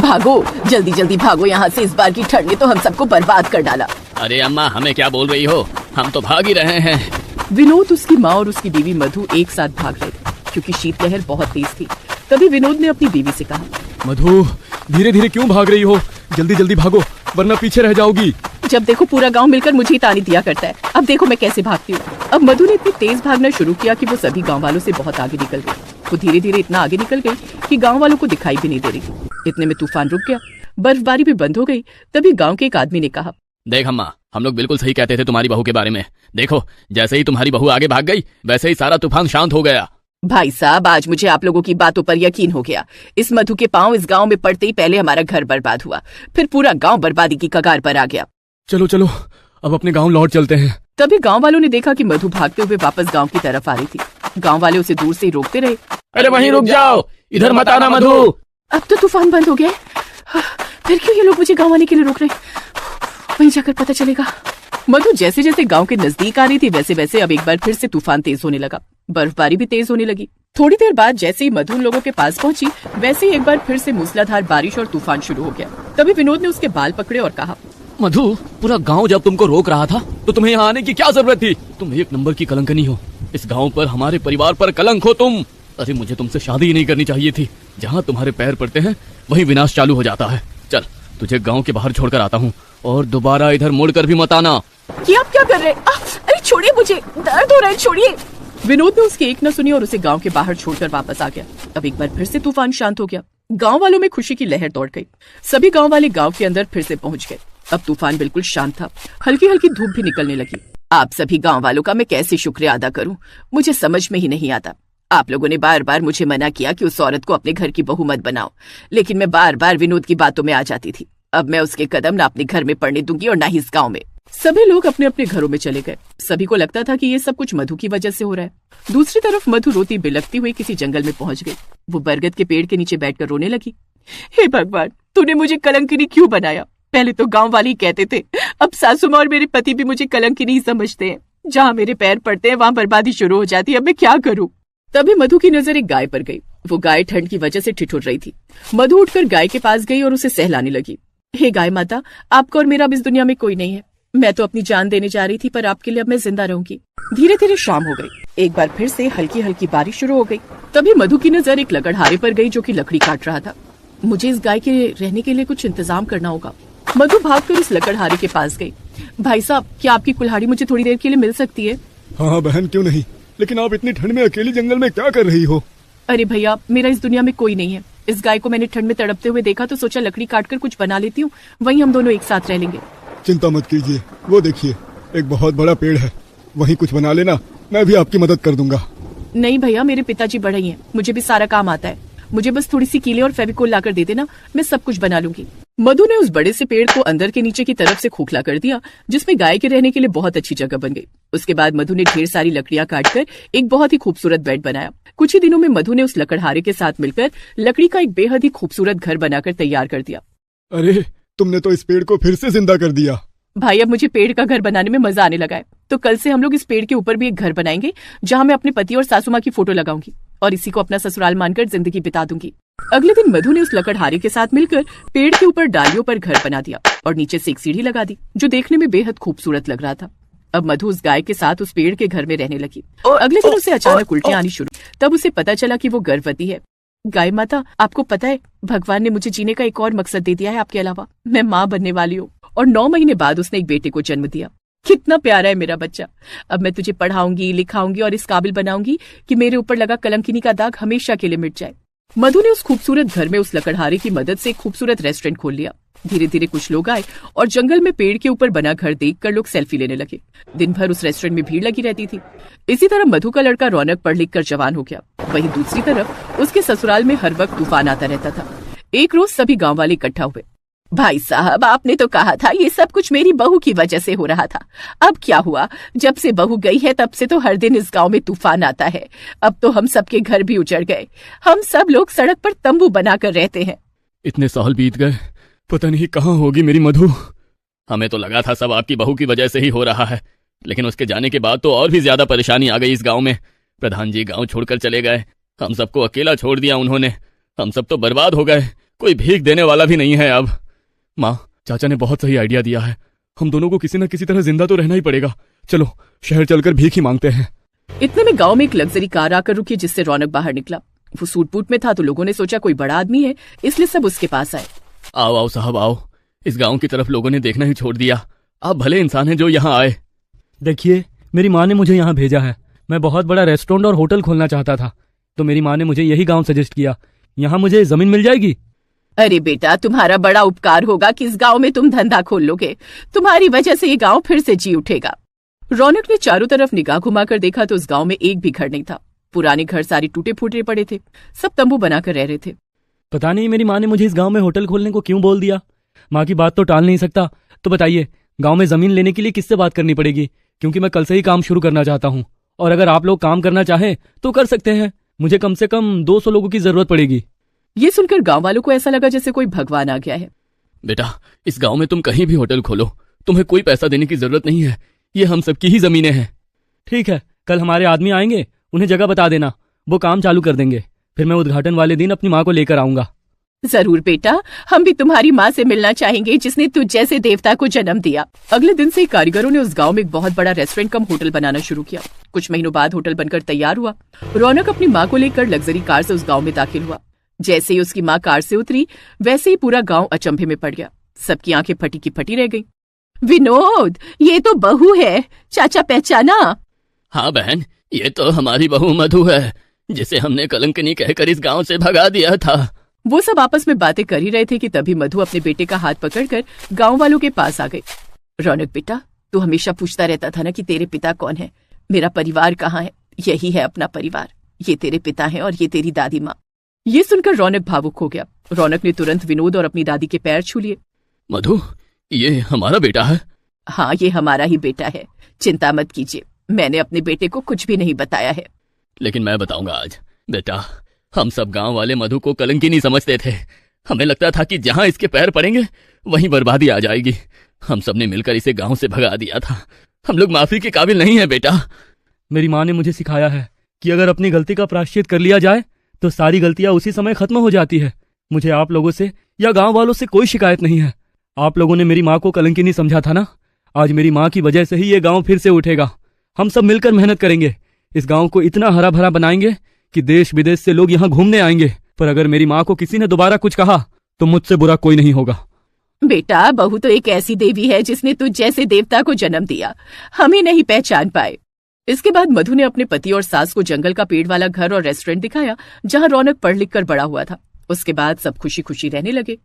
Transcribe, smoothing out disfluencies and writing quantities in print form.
भागो, जल्दी जल्दी भागो यहाँ से, इस बार की ठंड ने तो हम सबको बर्बाद कर डाला। अरे अम्मा, हमें क्या बोल रही हो, हम तो भाग ही रहे हैं। विनोद, उसकी माँ और उसकी बीवी मधु एक साथ भाग रहे थे क्योंकि शीतलहर बहुत तेज थी। तभी विनोद ने अपनी बीवी से कहा, मधु, धीरे धीरे क्यों भाग रही हो, जल्दी जल्दी भागो वरना पीछे रह जाओगी। जब देखो पूरा गांव मिलकर मुझे ही ताने दिया करता है, अब देखो मैं कैसे भागती हूँ। अब मधु ने इतनी तेज भागना शुरू किया कि वो सभी गांव वालों से बहुत आगे निकल गई। वो धीरे धीरे इतना आगे निकल गई कि गांव वालों को दिखाई भी नहीं दे रही। इतने में तूफान रुक गया, बर्फबारी भी बंद हो गई। तभी गांव के एक आदमी ने कहा, देख अम्मा, हम लोग बिल्कुल सही कहते थे तुम्हारी बहू के बारे में। देखो, जैसे ही तुम्हारी बहू आगे भाग गई वैसे ही सारा तूफान शांत हो गया। भाई साहब, आज मुझे आप लोगों की बातों पर यकीन हो गया। इस मधु के पांव इस गांव में पड़ते ही पहले हमारा घर बर्बाद हुआ, फिर पूरा गांव बर्बादी की कगार पर आ गया। चलो चलो, अब अपने गांव लौट चलते हैं। तभी गांव वालों ने देखा कि मधु भागते हुए वापस गांव की तरफ आ रही थी। गांव वाले उसे दूर से ही रोकते रहे। अरे वहीं रुक जाओ, इधर मत आना मधु। अब तो तूफान बंद हो गया, फिर क्यों ये लोग मुझे गांव आने के लिए रोक रहे? वहीं जाकर पता चलेगा। मधु जैसे जैसे गांव के नजदीक आ रही थी वैसे वैसे अब एक बार फिर से तूफान तेज होने लगा। बर्फबारी भी तेज होने लगी। थोड़ी देर बाद जैसे ही मधु उन लोगों के पास पहुंची वैसे ही एक बार फिर से मूसलाधार बारिश और तूफान शुरू हो गया। तभी विनोद ने उसके बाल पकड़े और कहा, मधु, पूरा गांव जब तुमको रोक रहा था तो तुम्हें यहाँ आने की क्या जरूरत थी? तुम एक नंबर की कलंकनी हो, इस गांव पर, हमारे परिवार पर कलंक हो तुम। अरे मुझे तुमसे शादी ही नहीं करनी चाहिए थी। जहाँ तुम्हारे पैर पड़ते हैं वहीं विनाश चालू हो जाता है। चल, तुझे गांव के बाहर छोड़कर आता हूँ और दोबारा इधर मुड़कर भी मत आना। ये आप क्या कर रहे हैं? अरे छोड़िए, मुझे दर्द हो रहा है, छोड़िए। विनोद ने उसकी एक न सुनी और उसे गांव के बाहर छोड़कर वापस आ गया। अब एक बार फिर से तूफान शांत हो गया। गांव वालों में खुशी की लहर दौड़ गई। सभी गांव वाले गांव के अंदर फिर से पहुंच गए। अब तूफान बिल्कुल शांत था। हल्की हल्की धूप भी निकलने लगी। आप सभी गांव वालों का मैं कैसे शुक्रिया अदा करूं, मुझे समझ में ही नहीं आता। आप लोगों ने बार बार मुझे मना किया कि उस औरत को अपने घर की बहू मत बनाओ, लेकिन मैं बार बार विनोद की बातों में आ जाती थी। अब मैं उसके कदम न अपने घर में पड़ने दूंगी और न ही इस गांव में। सभी लोग अपने अपने घरों में चले गए। सभी को लगता था कि ये सब कुछ मधु की वजह से हो रहा है। दूसरी तरफ मधु रोती बिलखती हुई किसी जंगल में पहुंच गई। वो बरगद के पेड़ के नीचे बैठकर रोने लगी। हे भगवान, तूने मुझे कलंकिनी क्यों बनाया? पहले तो गांव वाले ही कहते थे, अब सासू माँ और मेरे पति भी मुझे कलंकिनी ही समझते हैं। जहाँ मेरे पैर पड़ते हैं वहाँ बर्बादी शुरू हो जाती है। अब मैं क्या करूँ? तभी मधु की नजर एक गाय पर गई। वो गाय ठंड की वजह से ठिठुर रही थी। मधु उठकर गाय के पास गई और उसे सहलाने लगी। हे गाय माता, आपको और मेरा अब इस दुनिया में कोई नहीं है। मैं तो अपनी जान देने जा रही थी, पर आपके लिए अब मैं जिंदा रहूंगी। धीरे धीरे शाम हो गई। एक बार फिर से हल्की हल्की बारिश शुरू हो गई। तभी मधु की नजर एक लकड़हारे पर गई जो कि लकड़ी काट रहा था। मुझे इस गाय के रहने के लिए कुछ इंतजाम करना होगा। मधु भागकर उस लकड़हारे के पास गई। भाई साहब, क्या आपकी कुल्हाड़ी मुझे थोड़ी देर के लिए मिल सकती है? हाँ बहन, क्यों नहीं, लेकिन आप इतनी ठंड में अकेली जंगल में क्या कर रही हो? अरे भैया, मेरा इस दुनिया में कोई नहीं है। इस गाय को मैंने ठंड में तड़पते हुए देखा तो सोचा लकड़ी काटकर कुछ बना लेती हूँ, वहीं हम दोनों एक साथ रह लेंगे। चिंता मत कीजिए, वो देखिए एक बहुत बड़ा पेड़ है, वहीं कुछ बना लेना, मैं भी आपकी मदद कर दूंगा। नहीं भैया, मेरे पिताजी बढ़ई हैं, मुझे भी सारा काम आता है। मुझे बस थोड़ी सी कीले और फेविकोल लाकर दे देना, मैं सब कुछ बना लूंगी। मधु ने उस बड़े से पेड़ को अंदर के नीचे की तरफ से खोखला कर दिया, जिसमें गाय के रहने के लिए बहुत अच्छी जगह बन गई। उसके बाद मधु ने ढेर सारी लकड़ियां काटकर एक बहुत ही खूबसूरत बेड बनाया। कुछ ही दिनों में मधु ने उस लकड़हारे के साथ मिलकर लकड़ी का एक बेहद ही खूबसूरत घर बनाकर तैयार कर दिया। अरे, तुमने तो इस पेड़ को फिर से जिंदा कर दिया। भाई, अब मुझे पेड़ का घर बनाने में मजा आने लगा है। तो कल से हम लोग इस पेड़ के ऊपर भी एक घर बनाएंगे, जहाँ मैं अपने पति और सासू माँ की फोटो लगाऊंगी और इसी को अपना ससुराल मानकर जिंदगी बिता दूंगी। अगले दिन मधु ने उस लकड़हारे के साथ मिलकर पेड़ के ऊपर डालियों पर घर बना दिया और नीचे से एक सीढ़ी लगा दी, जो देखने में बेहद खूबसूरत लग रहा था। अब मधु उस गाय के साथ उस पेड़ के घर में रहने लगी। और अगले दिन उसे अचानक उल्टियां आनी शुरू। तब उसे पता चला कि वो गर्भवती है। गाय माता, आपको पता है, भगवान ने मुझे जीने का एक और मकसद दे दिया है आपके अलावा। मैं माँ बनने वाली हूँ और 9 महीने बाद उसने एक बेटे को जन्म दिया। कितना प्यारा है मेरा बच्चा। अब मैं तुझे पढ़ाऊंगी, लिखाऊंगी और इस काबिल बनाऊंगी कि मेरे ऊपर लगा कलंकिनी का दाग हमेशा के लिए मिट जाए। मधु ने उस खूबसूरत घर में उस लकड़हारे की मदद से एक खूबसूरत रेस्टोरेंट खोल लिया। धीरे धीरे कुछ लोग आए और जंगल में पेड़ के ऊपर बना घर देखकर लोग सेल्फी लेने लगे। दिन भर उस रेस्टोरेंट में भीड़ लगी रहती थी। इसी तरह मधु का लड़का रौनक पढ़ लिख कर जवान हो गया। वहीं दूसरी तरफ उसके ससुराल में हर वक्त तूफान आता रहता था। एक रोज सभी गांव वाले इकट्ठा हुए। भाई साहब, आपने तो कहा था ये सब कुछ मेरी बहू की वजह से हो रहा था। अब क्या हुआ? जब से बहू गई है तब से तो हर दिन इस गांव में तूफान आता है। अब तो हम सबके घर भी उजड़ गए। हम सब लोग सड़क पर तंबू बनाकर रहते हैं। इतने साल बीत गए, पता नहीं कहाँ होगी मेरी मधु। हमें तो लगा था सब आपकी बहू की वजह से ही हो रहा है, लेकिन उसके जाने के बाद तो और भी ज्यादा परेशानी आ गई इस गांव में। प्रधान जी गांव छोड़कर चले गए, हम सबको अकेला छोड़ दिया उन्होंने। हम सब तो बर्बाद हो गए। कोई भीख देने वाला भी नहीं है अब। माँ, चाचा ने बहुत सही आइडिया दिया है। हम दोनों को किसी न किसी तरह जिंदा तो रहना ही पड़ेगा। चलो शहर चलकर भीख ही मांगते हैं। इतने में गांव में एक लग्जरी कार आकर रुकी, जिससे रौनक बाहर निकला। वो सूट बूट में था तो लोगों ने सोचा कोई बड़ा आदमी है, इसलिए सब उसके पास आए। आओ आओ साहब आओ। इस गांव की तरफ लोगों ने देखना ही छोड़ दिया। आप भले इंसान हैं जो यहाँ आए। देखिए, मेरी माँ ने मुझे यहाँ भेजा है। मैं बहुत बड़ा रेस्टोरेंट और होटल खोलना चाहता था, तो मेरी माँ ने मुझे यही गांव सजेस्ट किया। यहाँ मुझे जमीन मिल जाएगी? अरे बेटा, तुम्हारा बड़ा उपकार होगा कि इस गांव में तुम धंधा खोल लोगे। तुम्हारी वजह से ये गांव फिर से जी उठेगा। रौनक ने चारों तरफ निगाह घुमाकर देखा तो उस गांव में एक भी घर नहीं था। पुराने घर सारे टूटे फूटे पड़े थे, सब तंबू बनाकर रह रहे थे। पता नहीं मेरी माँ ने मुझे इस गांव में होटल खोलने को क्यों बोल दिया। माँ की बात तो टाल नहीं सकता। तो बताइए, गांव में जमीन लेने के लिए किससे बात करनी पड़ेगी? क्योंकि मैं कल से ही काम शुरू करना चाहता हूँ, और अगर आप लोग काम करना चाहें तो कर सकते हैं। मुझे कम से कम 200 लोगों की जरूरत पड़ेगी। ये सुनकर गांव वालों को ऐसा लगा जैसे कोई भगवान आ गया है। बेटा, इस गांव में तुम कहीं भी होटल खोलो, तुम्हें कोई पैसा देने की जरूरत नहीं है। ये हम सबकी ही जमीनें हैं। ठीक है, कल हमारे आदमी आएंगे, उन्हें जगह बता देना, वो काम चालू कर देंगे। फिर मैं उद्घाटन वाले दिन अपनी माँ को लेकर आऊंगा। जरूर बेटा, हम भी तुम्हारी माँ से मिलना चाहेंगे जिसने तुझ जैसे देवता को जन्म दिया। अगले दिन से ही कारीगरों ने उस गांव में एक बहुत बड़ा रेस्टोरेंट कम होटल बनाना शुरू किया। कुछ महीनों बाद होटल बनकर तैयार हुआ। रौनक अपनी माँ को लेकर लग्जरी कार से उस गांव में दाखिल हुआ। जैसे ही उसकी माँ कार से उतरी, वैसे ही पूरा गांव अचंभे में पड़ गया। सबकी आंखें फटी की फटी रह गईं। विनोद, ये तो बहू है, चाचा पहचाना? हाँ बहन, ये तो हमारी बहू मधु है, जिसे हमने कलंकनी कहकर इस गांव से भगा दिया था। वो सब आपस में बातें कर ही रहे थे कि तभी मधु अपने बेटे का हाथ पकड़कर गांव वालों के पास आ गई। रौनक बेटा, तू हमेशा पूछता रहता था ना कि तेरे पिता कौन है, मेरा परिवार कहाँ है? यही है अपना परिवार। ये तेरे पिता हैं और ये तेरी दादी माँ। ये सुनकर रौनक भावुक हो गया। रौनक ने तुरंत विनोद और अपनी दादी के पैर छू लिए। मधु, ये हमारा बेटा है? हाँ, ये हमारा ही बेटा है। चिंता मत कीजिए, मैंने अपने बेटे को कुछ भी नहीं बताया है। लेकिन मैं बताऊंगा आज। बेटा, हम सब गांव वाले मधु को कलंकिनी समझते थे। हमें लगता था कि जहां इसके पैर पड़ेंगे वहीं बर्बादी आ जाएगी। हम सब ने मिलकर इसे गांव से भगा दिया था। हम लोग माफी के काबिल नहीं है बेटा। मेरी माँ ने मुझे सिखाया है कि अगर अपनी गलती का प्रायश्चित कर लिया जाए तो सारी गलतियां उसी समय खत्म हो जाती है। मुझे आप लोगों से या गांव वालों से कोई शिकायत नहीं है। आप लोगों ने मेरी माँ को कलंकिनी समझा था ना, आज मेरी माँ की वजह से ही ये गांव फिर से उठेगा। हम सब मिलकर मेहनत करेंगे, इस गांव को इतना हरा भरा बनाएंगे कि देश विदेश से लोग यहाँ घूमने आएंगे। पर अगर मेरी माँ को किसी ने दोबारा कुछ कहा तो मुझसे बुरा कोई नहीं होगा। बेटा, बहू तो एक ऐसी देवी है जिसने तुझ जैसे देवता को जन्म दिया, हमें नहीं पहचान पाए। इसके बाद मधु ने अपने पति और सास को जंगल का पेड़ वाला घर और रेस्टोरेंट दिखाया, जहाँ रौनक पढ़ लिख कर बड़ा हुआ था। उसके बाद सब खुशी खुशी रहने लगे।